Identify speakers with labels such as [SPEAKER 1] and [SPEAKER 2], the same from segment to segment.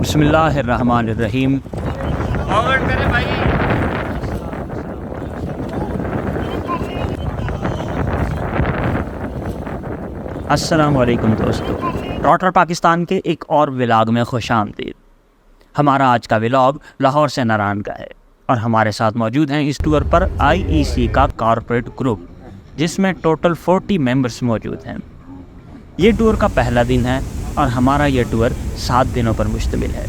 [SPEAKER 1] बिस्मिल्लाहिर्रहमानिर्रहीम। अस्सलामु अलैकुम दोस्तों, रॉटर पाकिस्तान के एक और व्लॉग में खुशामदीद। हमारा आज का व्लॉग लाहौर से नारान का है और हमारे साथ मौजूद हैं इस टूर पर IEC का कॉरपोरेट ग्रुप, जिसमें टोटल 40 मेंबर्स मौजूद हैं। ये टूर का पहला दिन है और हमारा ये टूर 7 दिनों पर मुश्तमिल है,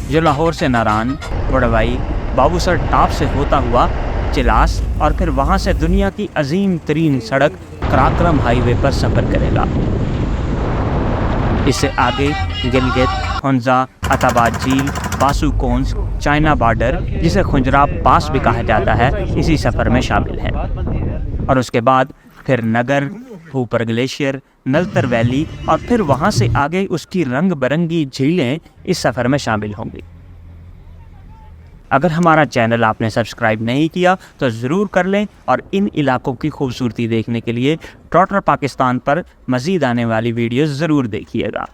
[SPEAKER 1] जो लाहौर से नारान, बड़वाई, बाबूसर टॉप से होता हुआ चिलास और फिर वहाँ से दुनिया की अजीम तरीन सड़क कराक्रम हाईवे पर सफ़र करेगा। इससे आगे गिलगित, हुंजा, अताबाद झील, बासुकोंस, चाइना बॉर्डर, जिसे खुंजरा पास भी कहा जाता है, इसी सफ़र में शामिल है। और उसके बाद फिर नगर, ऊपर ग्लेशियर, नलतर वैली और फिर वहाँ से आगे उसकी रंग बिरंगी झीलें इस सफ़र में शामिल होंगी। अगर हमारा चैनल आपने सब्सक्राइब नहीं किया तो ज़रूर कर लें और इन इलाकों की खूबसूरती देखने के लिए रॉटर पाकिस्तान पर मज़ीद आने वाली वीडियोस ज़रूर देखिएगा।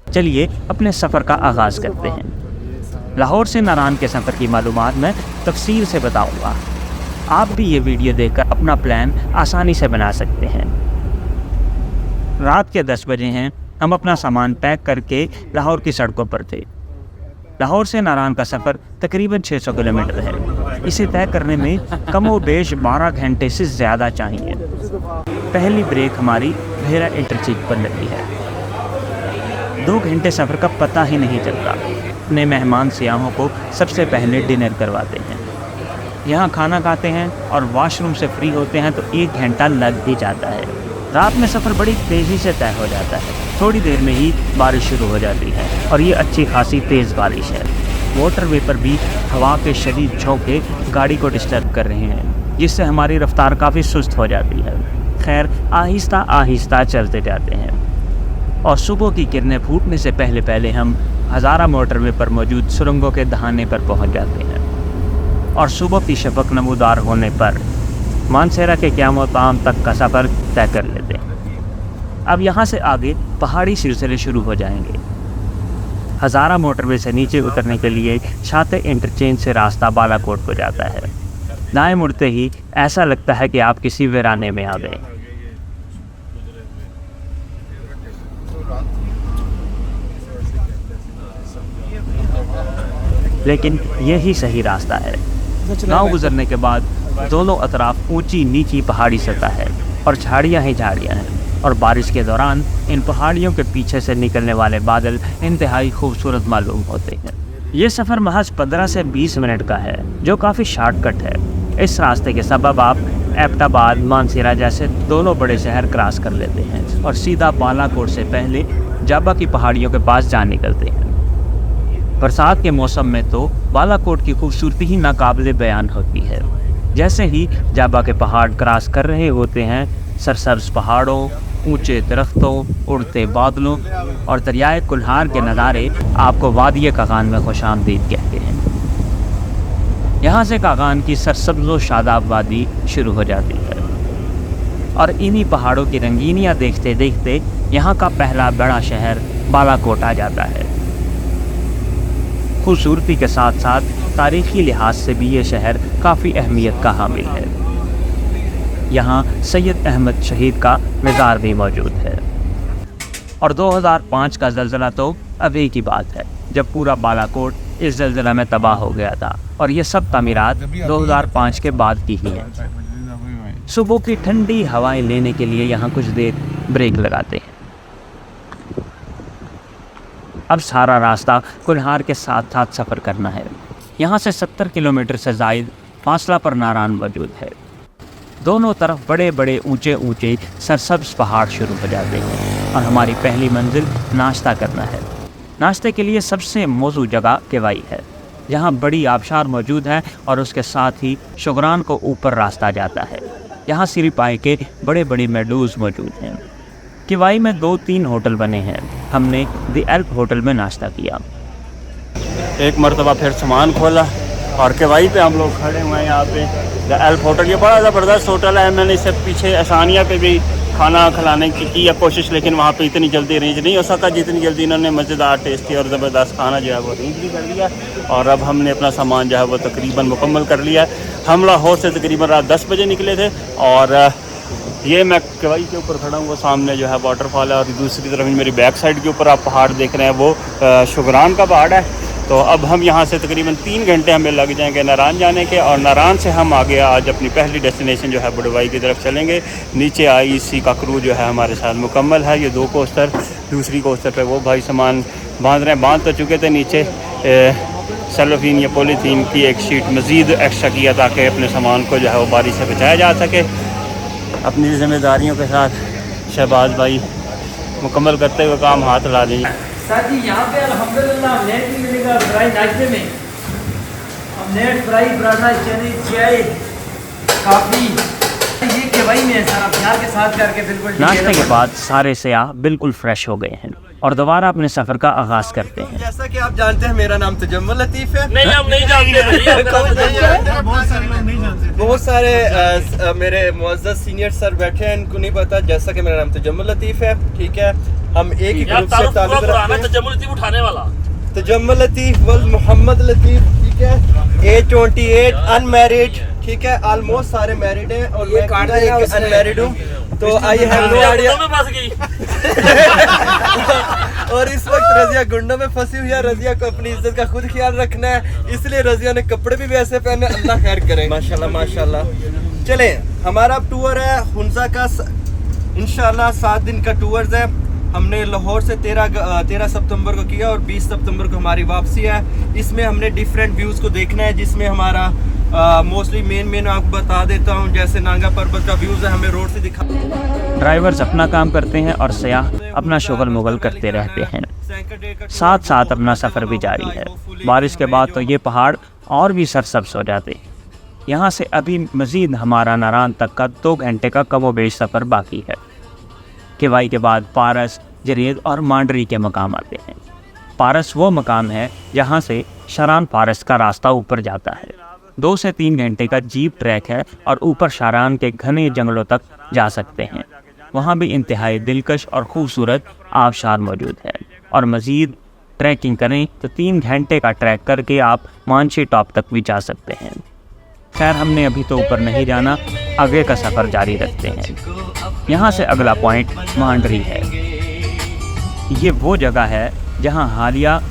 [SPEAKER 1] चलिए अपने सफ़र का आगाज़ करते हैं। लाहौर से नारान के सफ़र की मालूमात मैं तफसील से बताऊँगा। आप भी ये वीडियो देखकर अपना प्लान आसानी से बना सकते हैं। रात के 10 बजे हैं। हम अपना सामान पैक करके लाहौर की सड़कों पर थे। लाहौर से नारान का सफ़र तकरीबन 600 किलोमीटर है। इसे तय करने में कमोबेश 12 घंटे से ज़्यादा चाहिए। पहली ब्रेक हमारी भेरा इंटरचेंज पर लगी है। 2 घंटे सफ़र का पता ही नहीं चलता। अपने मेहमान सियाहों को सबसे पहले डिनर करवाते हैं। यहाँ खाना खाते हैं और वॉशरूम से फ्री होते हैं तो 1 घंटा लग ही जाता है। रात में सफ़र बड़ी तेज़ी से तय हो जाता है। थोड़ी देर में ही बारिश शुरू हो जाती है और ये अच्छी खासी तेज़ बारिश है। मोटरवे पर भी हवा के शदीद झोंके गाड़ी को डिस्टर्ब कर रहे हैं, जिससे हमारी रफ्तार काफ़ी सुस्त हो जाती है। खैर, आहिस्ता आहिस्ता चलते जाते हैं और सुबह की किरणें फूटने से पहले पहले हम हज़ारा मोटरवे पर मौजूद सुरंगों के दहाने पर पहुँच जाते हैं और सुबह की शफक नमूदार होने पर मानसेरा के क़याम तक का सफ़र तय कर लेते हैं। अब यहाँ से आगे पहाड़ी सिलसिले शुरू हो जाएंगे। हज़ारा मोटरवे से नीचे उतरने के लिए शाते इंटरचेंज से रास्ता बालाकोट को जाता है। दाएं मुड़ते ही ऐसा लगता है कि आप किसी वीराने में आ गए। लेकिन यही सही रास्ता है। गाँव गुजरने के बाद दोनों अतराफ ऊंची नीची पहाड़ी सतह है और झाड़ियाँ ही झाड़ियाँ हैं और बारिश के दौरान इन पहाड़ियों के पीछे से निकलने वाले बादल इंतहाई खूबसूरत मालूम होते हैं। ये सफ़र महज 15 से 20 मिनट का है, जो काफ़ी शॉर्टकट है। इस रास्ते के सबब आप एबटाबाद, मानसेरा जैसे दोनों बड़े शहर क्रॉस कर लेते हैं और सीधा बालाकोट से पहले जाबा की पहाड़ियों के पास जा निकलते हैं। बरसात के मौसम में तो बालाकोट की खूबसूरती ही नाकाबिले बयान होती है। जैसे ही जाबा के पहाड़ क्रॉस कर रहे होते हैं, सरसब्ज़ पहाड़ों, ऊंचे दरख्तों, उड़ते बादलों और दरियाए कुल्हार के नज़ारे आपको वादिये कागान में खुशामदीद कहते हैं। यहाँ से कागान की सरसब्ज़ व शादाब वादी शुरू हो जाती है और इन्हीं पहाड़ों की रंगीनियाँ देखते देखते यहाँ का पहला बड़ा शहर बालाकोट आ जाता है। खूबसूरती के साथ साथ तारीख़ी लिहाज से भी ये शहर काफ़ी अहमियत का हामिल है। यहाँ सैयद अहमद शहीद का मज़ार भी मौजूद है। और 2005 का ज़लज़ला तो अब एक ही बात है, जब पूरा बालाकोट इस ज़लज़ला में तबाह हो गया था और ये सब तामीरात 2005 के बाद की ही हैं। सुबह की ठंडी हवाएं लेने के लिए यहाँ कुछ देर ब्रेक लगाते हैं। अब सारा रास्ता कुल्हार के साथ साथ सफ़र करना है। यहाँ से 70 किलोमीटर से ज़ायद फासला पर नारान मौजूद है। दोनों तरफ बड़े बड़े ऊंचे ऊंचे सरसब्ज़ पहाड़ शुरू हो जाते हैं और हमारी पहली मंजिल नाश्ता करना है। नाश्ते के लिए सबसे मौजूद जगह केवाई है। यहाँ बड़ी आबशार मौजूद है और उसके साथ ही शुगरान को ऊपर रास्ता जाता है। यहाँ सिरिपाई के बड़े बड़े मेडूज़ मौजूद हैं। केवाई में 2-3 होटल बने हैं। हमने द एल्प होटल में नाश्ता किया।
[SPEAKER 2] एक मरतबा फिर सामान खोला और केवाई पे हम लोग खड़े हुए हैं। यहाँ पे द एल्प होटल, ये बड़ा ज़बरदस्त होटल है। मैंने इससे पीछे आसानिया पे भी खाना खिलाने की या कोशिश, लेकिन वहाँ पे इतनी जल्दी अरेंज नहीं हो सका जितनी जल्दी इन्होंने मज़ेदार, टेस्टी और ज़बरदस्त खाना जो है वो अरेंज भी कर लिया। और अब हमने अपना सामान जो है वो तकरीबन मुकम्मल कर लिया है। हम लाहौर से तकरीबन रात 10 बजे निकले थे और ये मैं कवाई के ऊपर खड़ा हूँ, वो सामने जो है वाटरफॉल है और दूसरी तरफ मेरी बैक साइड के ऊपर आप पहाड़ देख रहे हैं, वो शुगरान का पहाड़ है। तो अब हम यहाँ से तकरीबन 3 घंटे हमें लग जाएंगे नारान जाने के, और नारान से हम आगे आज अपनी पहली डेस्टिनेशन जो है बुडवाई की तरफ चलेंगे। नीचे IEC का क्रू जो है हमारे साथ मुकम्मल है। ये 2 कोस्टर, दूसरी कोस्टर पे वो भाई सामान बांध रहे हैं, बांध तो चुके थे, नीचे सेलोफीन या पॉलीथीन की एक शीट मज़ीद एक्स्ट्रा किया ताकि अपने सामान को जो है वो बारिश से बचाया जा सके। अपनी ज़िम्मेदारियों के साथ शहबाज भाई मुकम्मल करते हुए काम हाथ ला देंगे।
[SPEAKER 3] सर जी यहाँ पे अल्हम्दुलिल्लाह ऑमलेट भी मिलेगा फ्राई नाश्ते में, ऑमलेट फ्राई पराठा चने चाय काफ़ी, ये केवाई में है सर, आप प्यार के साथ करके बिल्कुल।
[SPEAKER 1] नाश्ते के बाद सारे सयाह बिल्कुल फ्रेश हो गए हैं और दोबारा अपने सफ़र का आगाज़ करते हैं।
[SPEAKER 4] जैसा कि आप जानते हैं मेरा नाम तजम्मुल लतीफ़ है।
[SPEAKER 3] नहीं हम नहीं जानते
[SPEAKER 4] बहुत सारे मेरे मुअज़्ज़ज़ सीनियर सर बैठे हैं, इनको नहीं पता। जैसा कि मेरा नाम तजम्मुल लतीफ़ है, ठीक है, हम एक ही ग्रुप से ताल्लुक़ रखते हैं।
[SPEAKER 3] तजम्मुल लतीफ़ उठाने वाला
[SPEAKER 4] तजम्मुल लतीफ़ वल मोहम्मद लतीफ़, ठीक है, एज 28, अनमैरिड, ठीक है, ऑलमोस्ट सारे मैरिड हैं और मैं अनमैरिड हूँ। तो आई हैव नो आइडिया। और इस वक्त रजिया गुंडों में फंसी हुई है। रजिया को अपनी इज्जत का खुद ख्याल रखना है, इसलिए रजिया ने कपड़े भी वैसे पहने। अल्लाह खैर करे, माशाल्लाह माशाल्लाह। चले, हमारा टूर है हुंजा का, इंशाल्लाह 7 दिन का टूर है। हमने लाहौर से 13 सितंबर को किया और 20 सितंबर को हमारी वापसी है। इसमें हमने डिफरेंट व्यूज़ को देखना है, जिसमें हमारा मोस्टली मेन आपको बता देता हूँ। जैसे नांगा पर्वत का व्यूज़ है, हमें रोड से दिखा।
[SPEAKER 1] ड्राइवर्स अपना काम करते हैं और सयाह अपना शुगल मुगल करते रहते हैं, साथ साथ अपना सफ़र भी जारी है। बारिश के बाद तो ये पहाड़ और भी सरसब्ज हो जाते हैं। यहाँ से अभी मज़ीद हमारा नारान तक का 2 घंटे का कमोबेश सफ़र बाकी है। केवाई के बाद पारस, जरेद और मांडरी के मकाम आते हैं। पारस वो मकाम है जहाँ से शारान पारस का रास्ता ऊपर जाता है। 2 से 3 घंटे का जीप ट्रैक है और ऊपर शारान के घने जंगलों तक जा सकते हैं। वहाँ भी इंतहाई दिलकश और खूबसूरत आबशार मौजूद है। और मज़ीद ट्रैकिंग करें तो 3 घंटे का ट्रैक करके आप मानशी टॉप तक भी जा सकते हैं। खैर हमने अभी तो ऊपर नहीं जाना, आगे का सफ़र जारी रखते हैं। यहाँ से अगला पॉइंट मांडरी है। ये वो जगह है जहाँ हालिया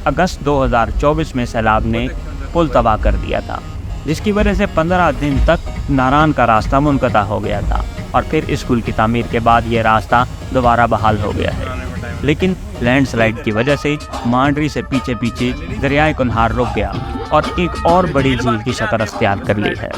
[SPEAKER 1] अगस्त 2024 में सैलाब ने पुल तबाह कर दिया था, जिसकी वजह से 15 दिन तक नारान का रास्ता मुनक़ता हो गया था। और फिर स्कूल की तामीर के बाद ये रास्ता दोबारा बहाल हो गया है, लेकिन लैंडस्लाइड की वजह से मांडरी से पीछे पीछे दरियाए कुन्हार रुक गया और एक और बड़ी झील की शक्ल अख्तियार कर ली है।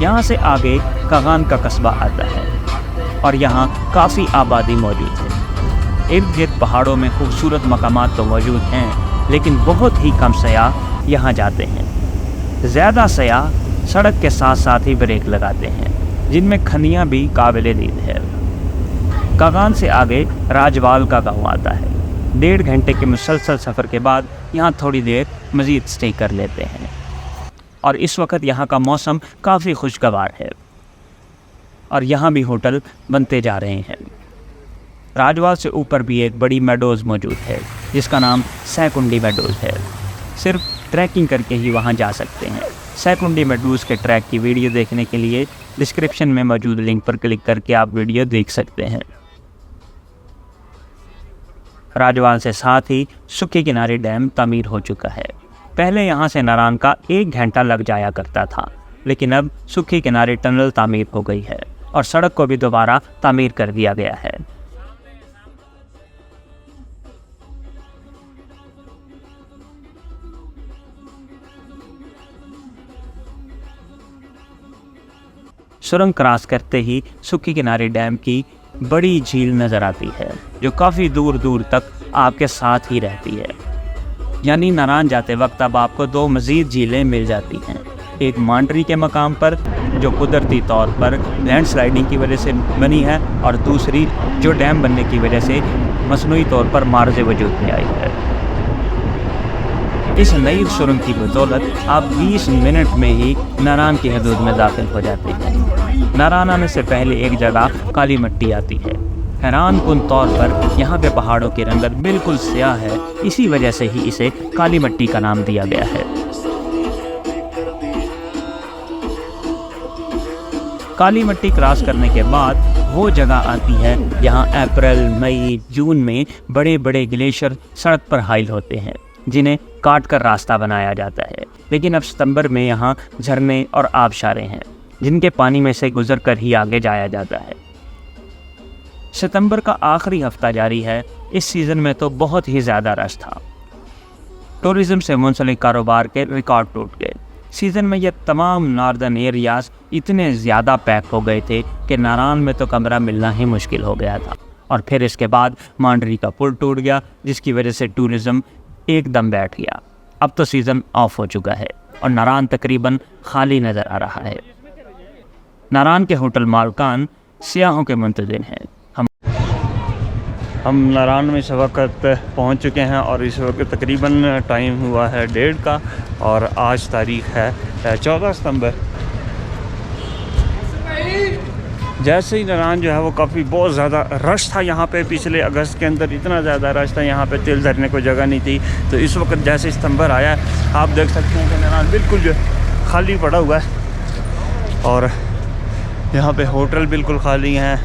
[SPEAKER 1] यहाँ से आगे कागान का कस्बा आता है और यहाँ काफ़ी आबादी मौजूद है। इर्द गिर्द पहाड़ों में खूबसूरत मकामात तो मौजूद हैं, लेकिन बहुत ही कम सयाह यहाँ जाते हैं। ज़्यादा सयाह सड़क के साथ साथ ही ब्रेक लगाते हैं, जिनमें खनियाँ भी काबिल दीद है। कागान से आगे राजवाल का गाँव आता है। 1.5 घंटे के मुसलसल सफ़र के बाद यहाँ थोड़ी देर मज़ीद स्टे कर लेते हैं और इस वक्त यहाँ का मौसम काफ़ी खुशगवार है और यहाँ भी होटल बनते जा रहे हैं। राजवाल से ऊपर भी एक बड़ी मेडोज़ मौजूद है जिसका नाम सैकुंडी मेडोज़ है। सिर्फ ट्रैकिंग करके ही वहाँ जा सकते हैं। सैकुंडी मेडोज़ के ट्रैक की वीडियो देखने के लिए डिस्क्रिप्शन में मौजूद लिंक पर क्लिक करके आप वीडियो देख सकते हैं। राजवाल से साथ ही सुक्की किनारे डैम तामीर हो चुका है। पहले यहाँ से नारान का 1 घंटा लग जाया करता था, लेकिन अब सुक्की किनारे टनल तामीर हो गई है और सड़क को भी दोबारा तामीर कर दिया गया है। सुरंग क्रॉस करते ही सुक्की किनारे डैम की बड़ी झील नज़र आती है, जो काफ़ी दूर दूर तक आपके साथ ही रहती है। यानी नारान जाते वक्त अब आपको 2 मज़ीद झीलें मिल जाती हैं, एक मांडरी के मकाम पर जो कुदरती तौर पर लैंडस्लाइडिंग की वजह से बनी है और दूसरी जो डैम बनने की वजह से मसनूई तौर पर मार्ज़ वजूद में आई है। इस नई सुरंग की बदौलत आप 20 मिनट में ही नारान की हदूद में दाखिल हो जाते हैं। नारान आने से पहले एक जगह काली मिट्टी आती है। हैरान कुन तौर पर यहाँ पे पहाड़ों की रंगत बिल्कुल स्याह है, इसी वजह से ही इसे काली मिट्टी का नाम दिया गया है। काली मिट्टी क्रॉस करने के बाद वो जगह आती है जहाँ अप्रैल, मई, जून में बड़े बड़े ग्लेशियर सड़क पर हाइल होते हैं, जिन्हें काट कर रास्ता बनाया जाता है। लेकिन अब सितंबर में यहाँ झरने और आबशारें हैं, जिनके पानी में से गुजर कर ही आगे जाया जाता है। सितंबर का आखिरी हफ्ता जारी है। इस सीज़न में तो बहुत ही ज़्यादा रश था। टूरिज़्म से मुंसलिक कारोबार के रिकॉर्ड टूट गए। सीज़न में ये तमाम नॉर्दर्न एरियाज़ इतने ज़्यादा पैक हो गए थे कि नारान में तो कमरा मिलना ही मुश्किल हो गया था। और फिर इसके बाद मांडरी का पुल टूट गया, जिसकी वजह से टूरिज़्म एकदम बैठ गया। अब तो सीज़न ऑफ हो चुका है और नारान तकरीबन खाली नज़र आ रहा है। नारान के होटल मालकान सियाहों के मुंतज़िर हैं। हम नारान में इस वक्त पहुंच चुके हैं और इस वक्त तकरीबन टाइम हुआ है 1:30 का और आज तारीख़ है 14 सितंबर। जैसे ही नारान जो है वो काफ़ी बहुत ज़्यादा रश था यहाँ पे। पिछले अगस्त के अंदर इतना ज़्यादा रश था, यहाँ पे तिल धरने को जगह नहीं थी। तो इस वक्त जैसे सितंबर आया, आप देख सकते हैं कि नारान बिल्कुल जो खाली पड़ा हुआ है और यहाँ पे होटल बिल्कुल खाली हैं,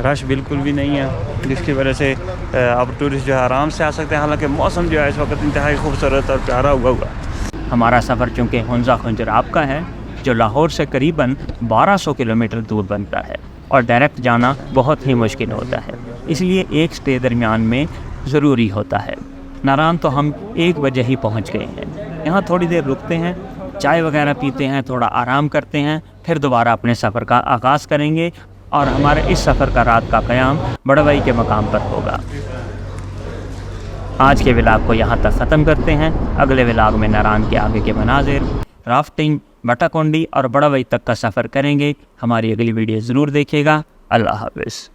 [SPEAKER 1] रश बिल्कुल भी नहीं है, जिसकी वजह से अब टूरिस्ट जो है आराम से आ सकते हैं। हालांकि मौसम जो है इस वक्त इंतहाई खूबसूरत और प्यारा हुआ। हमारा सफ़र चूँकि हुंजा खुंजराब का है, जो लाहौर से करीबन 1200 किलोमीटर दूर बनता है और डायरेक्ट जाना बहुत ही मुश्किल होता है, इसलिए एक स्टे दरमियान में ज़रूरी होता है। नारान तो हम 1 बजे ही पहुँच गए हैं। यहाँ थोड़ी देर रुकते हैं, चाय वगैरह पीते हैं, थोड़ा आराम करते हैं, फिर दोबारा अपने सफ़र का आगाज़ करेंगे और हमारे इस सफ़र का रात का क़याम बड़वाई के मकाम पर होगा। आज के व्लॉग को यहाँ तक ख़त्म करते हैं। अगले व्लॉग में नारान के आगे के मनाजिर, राफ्टिंग, बटाकोंडी और बड़वाई तक का सफ़र करेंगे। हमारी अगली वीडियो ज़रूर देखिएगा। अल्लाह हाफ़िज़।